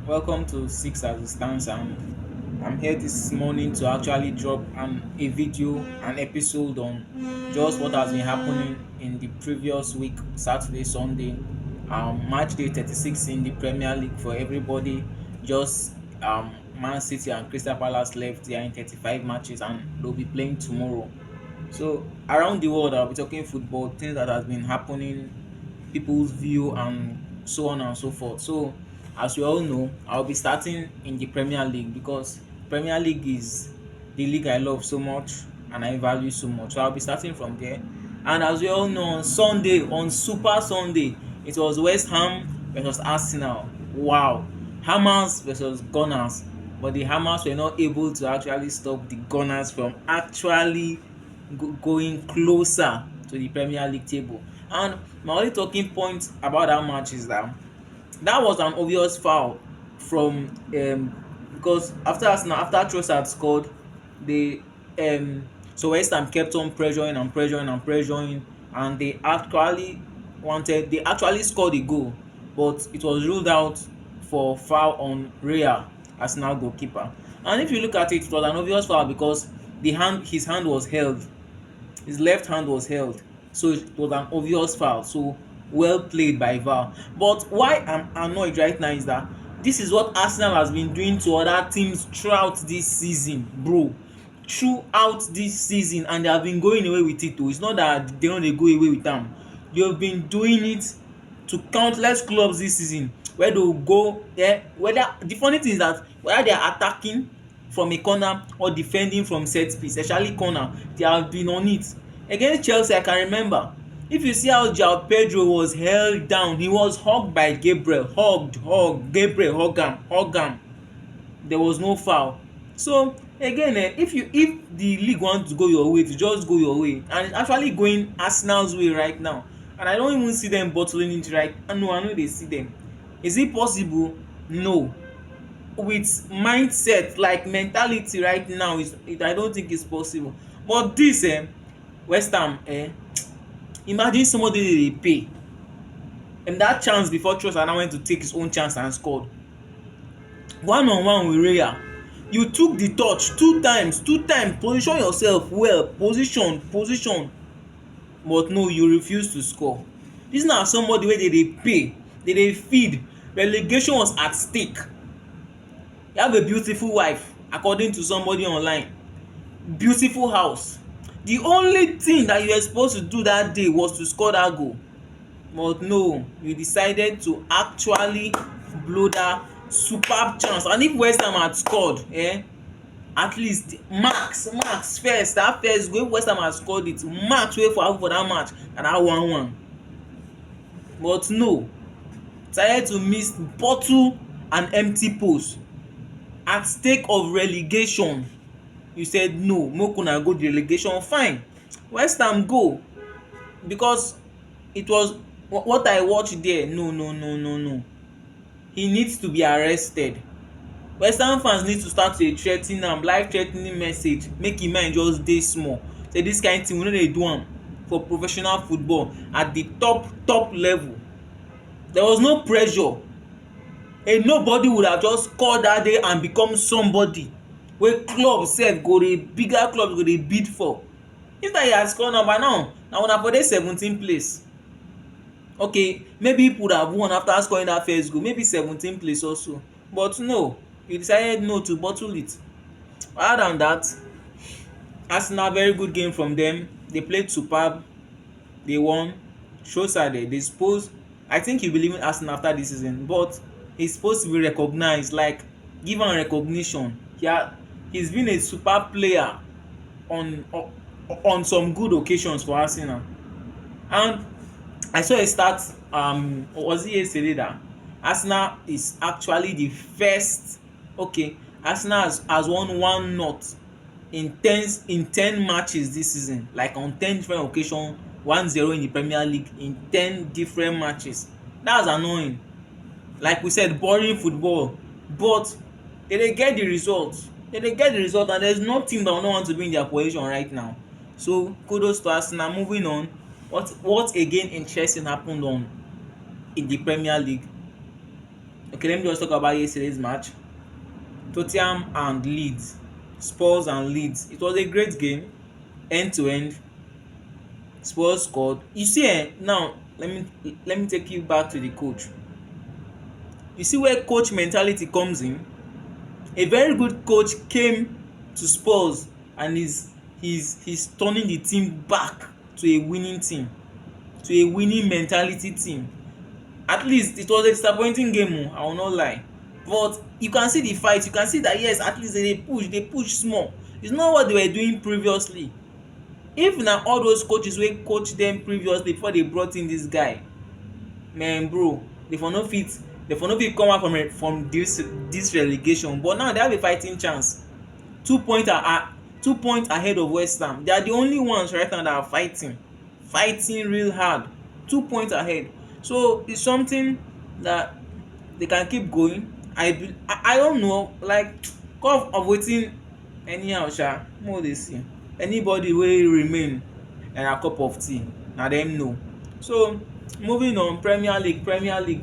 Welcome to Six as it stands, and I'm here this morning to actually drop a video, an episode on just what has been happening in the previous week, Saturday, Sunday, match day 36 in the Premier League for everybody. Just Man City and Crystal Palace left. They are in 35 matches and they'll be playing tomorrow. So around the world, I'll be talking football, things that has been happening, people's view, and so on and so forth. So as we all know, I'll be starting in the Premier League because Premier League is the league I love so much and I value so much. So I'll be starting from there. And as we all know, on Sunday, on Super Sunday, it was West Ham versus Arsenal. Wow. Hammers versus Gunners. But the Hammers were not able to actually stop the Gunners from actually going closer to the Premier League table. And my only talking point about that match is that was an obvious foul from because after Trossard had scored, they so West Ham kept on pressuring and pressuring and pressuring, and they actually scored a goal, but it was ruled out for foul on Raya, Arsenal goalkeeper. And if you look at it, it was an obvious foul because his hand was held, his left hand was held, so it was an obvious foul. So well played by VAR. But why I'm annoyed right now is that this is what Arsenal has been doing to other teams throughout this season, bro. Throughout this season, and they have been going away with it too. It's not that they don't dey go away with am. They have been doing it to countless clubs this season where they go whether the funny thing is that whether they are attacking from a corner or defending from set piece, especially corner, they have been on it. Against Chelsea, I can remember, if you see how João Pedro was held down, he was hugged by Gabriel, Gabriel hug am. There was no foul. So again, if the league wants to go your way, to just go your way, and it's actually going Arsenal's way right now, and I don't even see them bottling it right. No, I know they see them. Is it possible? No. With mindset, like mentality right now, I don't think it's possible. But this West Ham, imagine somebody dey pay that chance before Trossard now went to take his own chance and scored. One on one with Raya, you took the touch two times, position yourself well, position, but no, you refuse to score. This na somebody wey dey pay, dey feed. Relegation was at stake. You have a beautiful wife, according to somebody online, beautiful house. The only thing that you were supposed to do that day was to score that goal, but no, you decided to actually blow that superb chance. And if West Ham had scored, at least marks first, that first goal, if West Ham had scored it, marks wey for that match and that 1-1. But no, decided to miss bottle and empty post at stake of relegation. You said no, make una go the relegation, fine, West Ham go, because it was what I watched there. No, he needs to be arrested. West Ham fans need to start to dey threa ten am, life threa ten ing message, make im mind just dey small. Say dis kind thing we no dey do am for professional football at the top level. There was no pressure, and nobody would have just scored that day and become somebody wey club sef bigger clubs go dey bid for. If that he had scored now, by now na una for dey 17th place. Okay, maybe he would have won after scoring that first goal, maybe 17th place also, but no, he decided no to bottle it. Other than that, Arsenal, very good game from them. They played superb, they won. Trossard, they suppose, I think he'll be leaving Arsenal after this season, but he's supposed to be recognized, like give am recognition. He's been a super player on some good occasions for Arsenal. And I saw a stat, was it yesterday, that Arsenal is actually the first. Okay, Arsenal has won 1-0 in 10 matches this season, like on 10 different occasions, 1-0 in the Premier League in 10 different matches. That's annoying. Like we said, boring football, but they get the results. And there's no team that will not want to be in their position right now. So kudos to Arsenal. Moving on, what again interesting happened in the Premier League? Okay, let me just talk about yesterday's match. Tottenham and Leeds, Spurs and Leeds. It was a great game, end to end. Spurs scored. You see, now let me take you back to the coach. You see where coach mentality comes in. A very good coach came to Spurs and he's turning the team back to a winning team, to a winning mentality team. At least it was a disappointing game, I will not lie, but you can see the fight. You can see that yes, at least they push small. It's not what they were doing previously. If na all those coaches wey coach dem previously before they brought in this guy, man bro, they for no fit come out from this relegation, but now they have a fighting chance. 2 points are 2 points ahead of West Ham. They are the only ones right now that are fighting real hard. 2 points ahead. So it's something that they can keep going. I don't know, like cause of wetin anyhow sha, mo dey see anybody wey remain na cup of tea na dem know. So moving on, Premier League,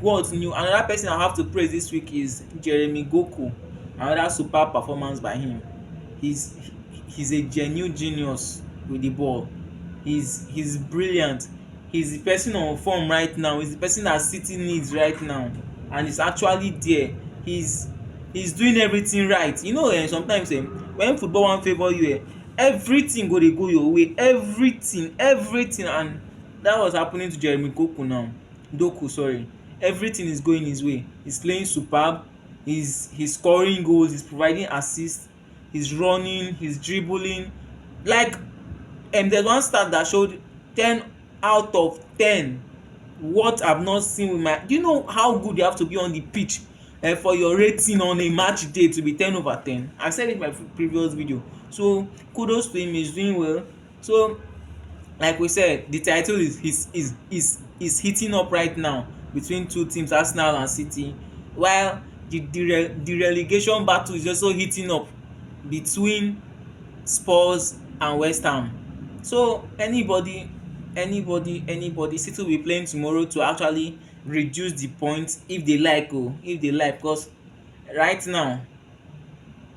what's new? Another person I have to praise this week is Jeremy Goku. Another super performance by him. he's he's a genuine genius with the ball. He's brilliant. He's the person on form right now. He's the person that City needs right now, and he's actually there. He's doing everything right. You know, sometimes when football wan favour you, everything go dey go your way, everything, and that was happening to Jeremy Doku, sorry. Everything is going his way. He's playing superb. He's scoring goals. He's providing assists. He's running. He's dribbling. Like, there's one stat that showed 10 out of 10. What I've not seen with my. Do you know how good you have to be on the pitch for your rating on a match day to be 10 over 10? I said it in my previous video. So kudos to him. He's doing well. So like we said, the title is heating up right now between two teams, Arsenal and City, while the relegation battle is also heating up between Spurs and West Ham. So anybody, City will be playing tomorrow to actually reduce the points if they like, because right now,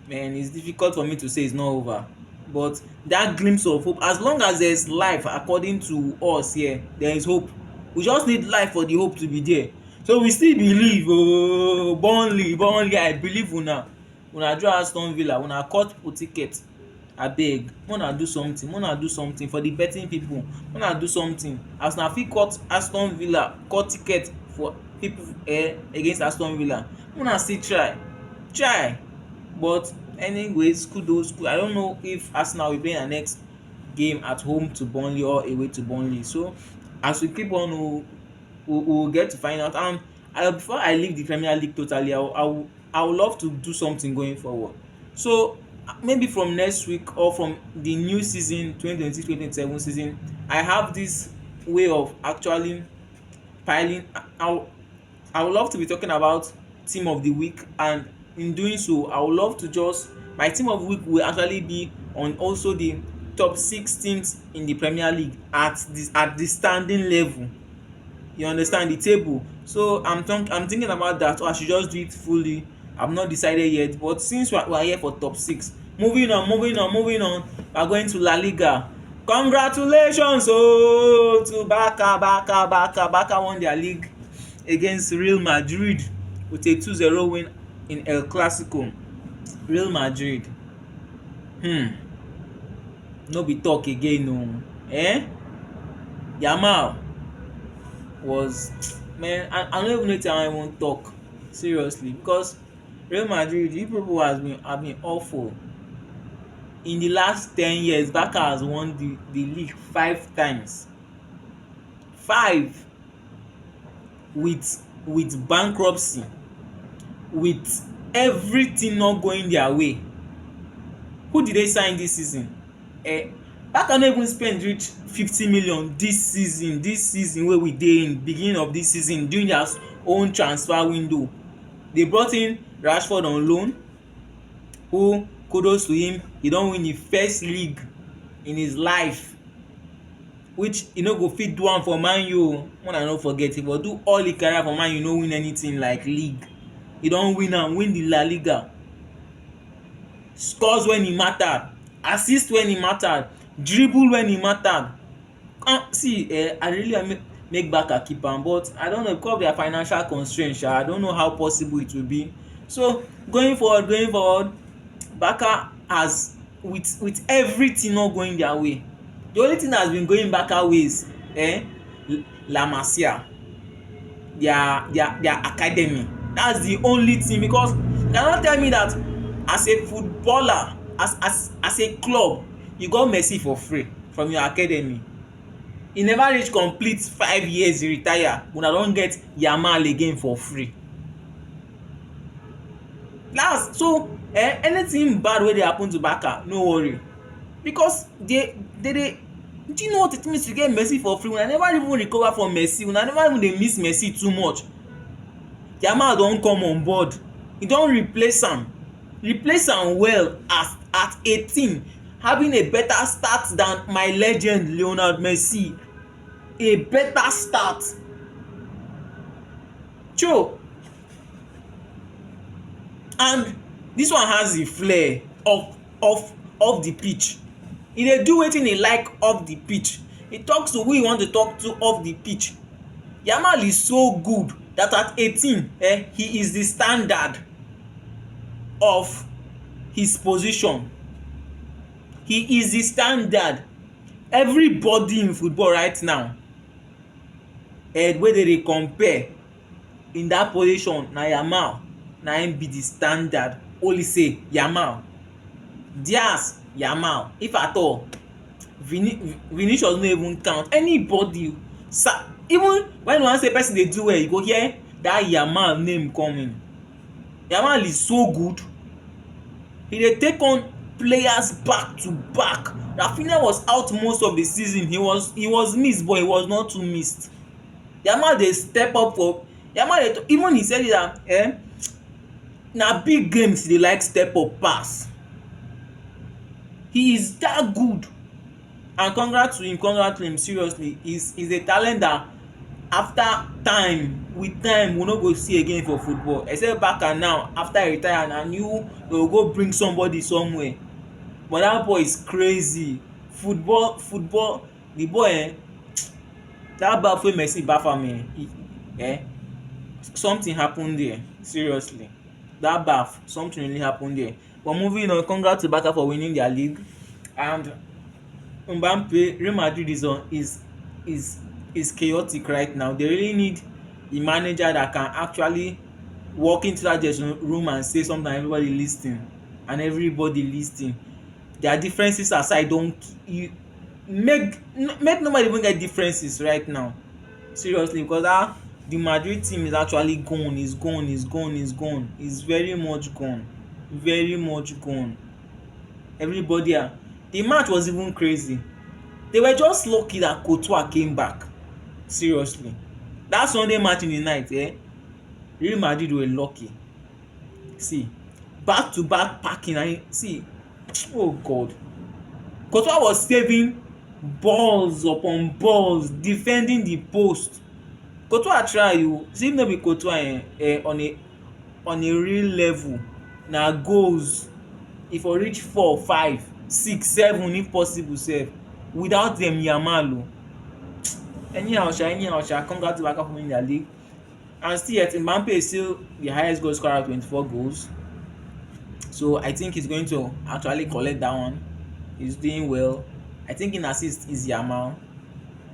man, it's difficult for me to say it's not over, but that glimpse of hope, as long as there's life according to us here, there is hope. We just need life for the hope to be there. So we still believe. Burnley, I believe una draw Aston Villa, una cut people ticket. Abeg, una do something for the betting people. Una do something, as una fit cut Aston Villa, cut ticket for people against Aston Villa. Una still try. But anyways, kudos. I don't know if Arsenal will play their next game at home to Burnley or away to Burnley. So as we keep on, we'll get to find out. And before I leave the Premier League totally, I would love to do something going forward. So maybe from next week or from the new season 2026-2027 season, I have this way of actually piling. I would love to be talking about team of the week, and in doing so, I would love to just my team of the week will actually be on also the top 6 teams in the Premier League at the standing level. You understand the table? So I'm thinking about that, or I should just do it fully. I've not decided yet, but since we are here for top 6, moving on. We are going to La Liga. Congratulations to Barca won their league against Real Madrid with a 2-0 win in El Clasico. Real Madrid, no be talk again Yamal was, man, I don't even know how I wan talk seriously, because Real Madrid, you people have been awful. In the last 10 years, Barca has won the league 5 times. 5 with bankruptcy, with everything not going their way. Who did they sign this season? Barca no even spend reach 50 million this season wey we dey in, beginning of this season, during their own transfer window. They brought in Rashford on loan, who, kudos to him, he don win the first league in his life, which e no go fit do am for Man U. Una no forget, he go do all the career for Man U, no win anything like league. He don win am, win the La Liga, scores when e mattered, assist when e mattered, dribble when e mattered. See, I really make Barca keep am, but I don't know, because of their financial constraints I don't know how possible it will be. So going forward, Barca has, with everything not going their way, the only thing that has been going Barca ways, La Masia, their academy. That's the only thing, because you cannot tell me that as a footballer, as a club, you got Messi for free from your academy. E never reach complete 5 years e retire, una don get Yamal again for free. That's so, anything bad wey dey happen to Barca, no worry, because dey do you know what it means to get Messi for free? Una never even recover from Messi, una never even dey miss Messi too much. Yamal don come on board, e don replace am well at 18, having a better start than my legend Lionel Messi. A better start. True. And this one has the flair of the pitch. E dey do wetin e like off the pitch. E talks to who e want to talk to off the pitch. Yamal is so good that at 18, he is the standard of his position. He is the standard. Everybody in football right now, wey dey compare in that position, na Yamal na him be the standard. Only say Yamal, Diaz, Yamal, if at all. Vinicius no even count. Anybody, even when you wan say person dey do well, you go hear that Yamal name coming. Yamal is so good. He dey take on players back to back. Rafinha was out most of the season. He was missed, but he was not too missed. Yamal dey step up for Yamal. Even he said that na big games he dey like step up pass. He is that good, and congrats to him seriously. He's a talent that with time we no go see again for football, except Barca now after he retire, and they will go bring somebody somewhere. But that boy is crazy. Football, the boy, that baff wey Messi baff am, something happened there, seriously. That baff, something really happened there. But moving on, congrats to Barca for winning their league. And Mbappe, Real Madrid is chaotic right now. They really need a manager that can actually walk into that dressing room and say something and everybody listening. Their differences aside, don't you make nobody even get differences right now, seriously, because the Madrid team is actually gone. It's very much gone. Everybody, the match was even crazy. They were just lucky that Courtois came back. Seriously, that Sunday match in the night, Real Madrid were lucky. See, back to back packing, and see, oh God, Courtois was saving balls upon balls, defending the post. Courtois try see, if no be Courtois on a real level, na goals if for reach 4, 5, 6, 7 if possible sef, without dem Yamal. Anyhow sha, congrats to Barca for winning their league. And still yet Mbappe is still the highest goal scorer with 24 goals. So I think he's going to actually collect that one. He's doing well. I think in assist is Yamal.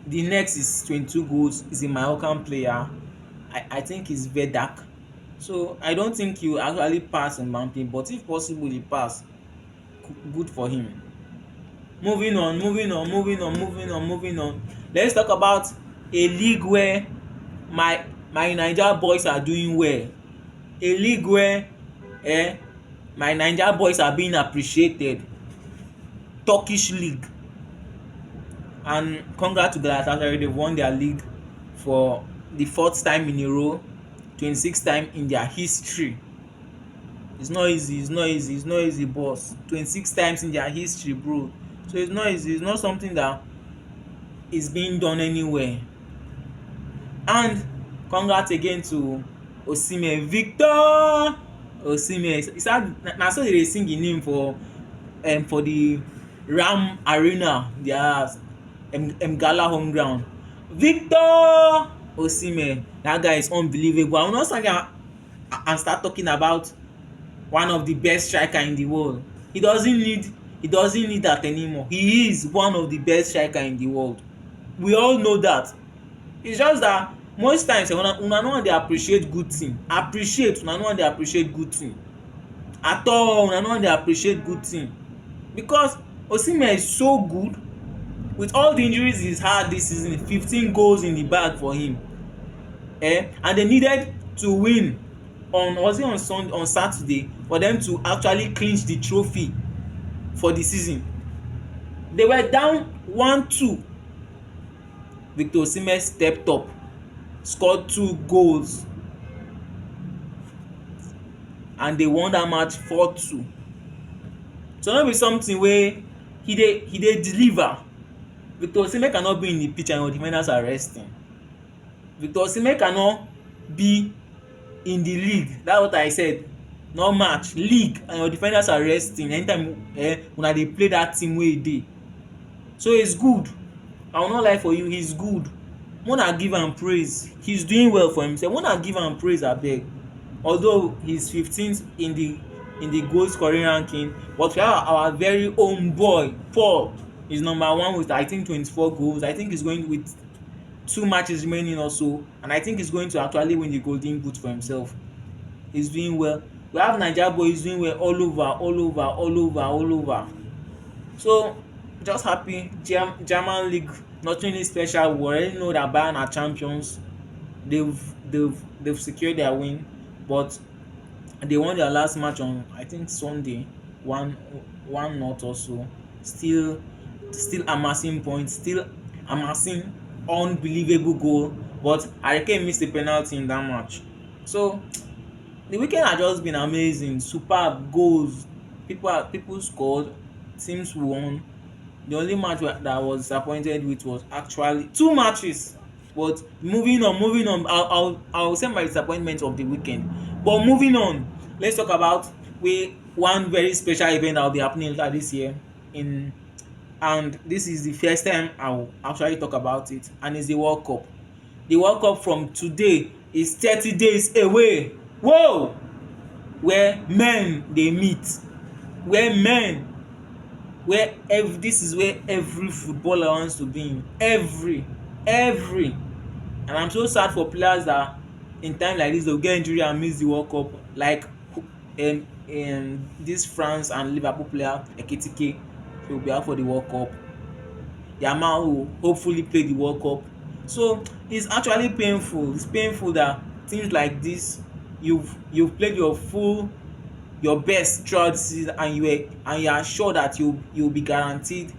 The next is 22 goals, is a Moroccan player. I think he's Vedak. So I don't think he will actually pass Mbappe, but if possible he pass, good for him. Moving on. Let's talk about a league where my Naija boys are doing well. A league where my Naija boys are being appreciated. Turkish league. And congrats to Galatasaray, they've won their league for the 4th time in a row, 26th time in their history. It's not easy, boss. 26 times in their history, bro. So it's not easy. It's not something that is being done anywhere. And congrats again to Osimhen, Victor Osimhen. It's sad na so dey sing im name for the Ram Arena, their Mgala home ground. Victor Osimhen, that guy is unbelievable. I will not stand here and start talking about one of the best striker in the world. He doesn't need that anymore. He is one of the best striker in the world. We all know that. It's just that most times una no wan dey appreciate good thing. Una no wan dey appreciate good thing at all. Una no wan dey appreciate good thing because Osimhen is so good. With all the injuries he's had this season, 15 goals in the bag for him. And they needed to win on Saturday for them to actually clinch the trophy for the season. They were down 1-2. Victor Osimhen stepped up, scored 2 goals, and they won that match 4-2. So no be something wey he dey deliver. Victor Osimhen cannot be in the pitch and your defenders are resting. Victor Osimhen cannot be in the league. That's what I said. No match, league, and your defenders are resting anytime una dey play that team wey e dey. So it's good. I will not lie for you, he's good. Una give am praise. He's doing well for himself. Una give am praise abeg. Although he's 15th in the goal scoring ranking, but we have our very own boy Paul is number 1 with I think 24 goals. I think he's going with 2 matches remaining or so, and I think he's going to actually win the golden boot for himself. He's doing well. We have Naija boy, he's doing well all over. So just happy. German league, nothing really special. We already know that Bayern are champions. They've secured their win, but they won their last match on I think Sunday, 1-0 or so. Still amassing points, still amassing unbelievable goal, but Harry Kane missed a penalty in that match. So the weekend has just been amazing. Superb goals. People scored, teams won. The only match that I was disappointed with was actually 2 matches. But moving on. I'll say my disappointment of the weekend. But moving on, let's talk about one very special event that will be happening later this year and this is the first time I will actually talk about it, and it's the World Cup. The World Cup from today is 30 days away. Whoa! Where men dey meet, this is where every footballer wants to be in. Every, and I'm so sad for players that in time like this they'll get injury and miss the World Cup, like this France and Liverpool player Ekitike. He will be out for the World Cup. Yamal will hopefully play the World Cup. So it's actually painful. It's painful that things like this, you've played your best throughout the season, and you are sure that you'll be guaranteed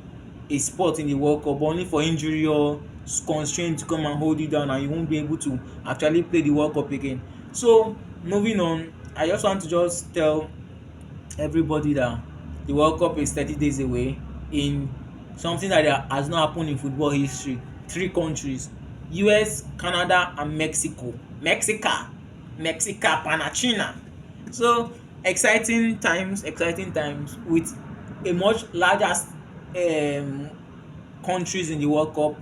a spot in the World Cup, only for injury or constraint to come and hold you down, and you won't be able to actually play the World Cup again. So moving on, I just want to tell everybody that the World Cup is 30 days away, in something that has not happened in football history. 3 countries, US, Canada, and Mexico. Mexica, Panachina. So exciting times with a much larger countries in the World Cup,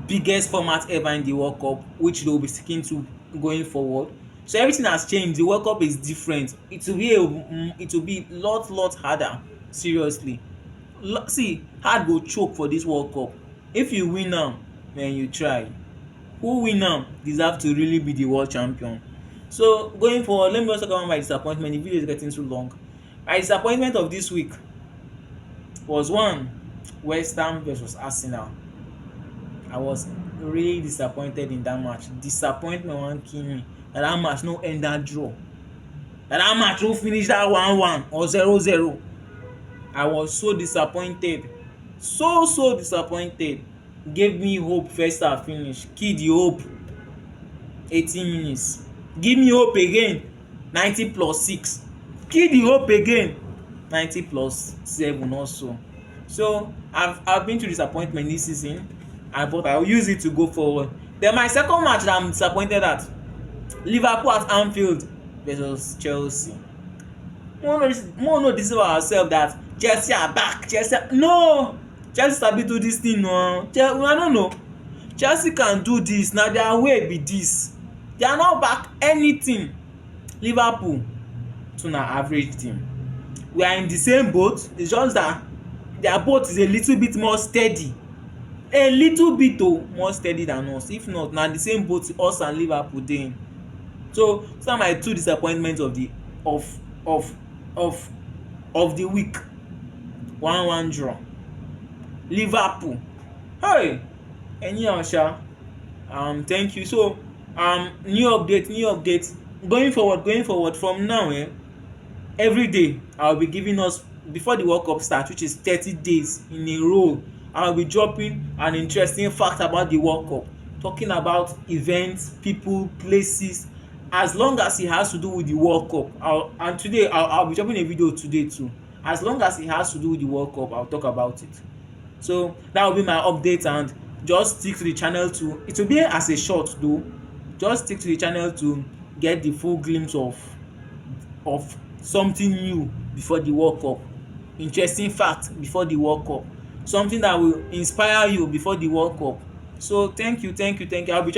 biggest format ever in the World Cup, which they will be sticking to going forward. So everything has changed. The World Cup is different. It will be lot harder. Seriously, see, hard go choke for this World Cup. If you win am, man, you try. Who win am deserve to really be the world champion. So going forward, let me also talk about my disappointment. The video is getting too long. My disappointment of this week was West Ham versus Arsenal. I was really disappointed in that match. Disappointment wan kill me. That match no end that draw. That match no finish that 1-1 or 0-0. I was so disappointed. So disappointed. Gave me hope first half finish. Kill the hope. 18 minutes. Give me hope again. 90 + 6. Kill the hope again. 90 + 7 also. So I've been through disappointment this season, but I will use it to go forward. Then my second match that I'm disappointed at Liverpool at Anfield versus Chelsea. We wan no deceive ourselves that Chelsea are back. Chelsea sabi do dis thing oo. Una no know. Chelsea can do dis, na their way be dis. They are not back anything. Liverpool too na average team. We are in the same boat, it's just that their boat is a little bit more steady, a little bit more steady than us. If not, na the same boat us and Liverpool dey in. So some are my two disappointments of the of of of of the week. 1-1 draw. Liverpool, hey, anyhow sha. Thank you. So new update going forward from now, every day I will be giving us, before the World Cup start, which is 30 days in a row, I will be dropping an interesting fact about the World Cup, talking about events, people, places, as long as it has to do with the World Cup. And today I'll be dropping a video today too. As long as it has to do with the World Cup, I'll talk about it. So that will be my update, and just stick to the channel to, it will be as a short though, just stick to the channel to get the full glimpse of something new before the World Cup, interesting fact before the World Cup, something that will inspire you before the World Cup. So thank you. I'll be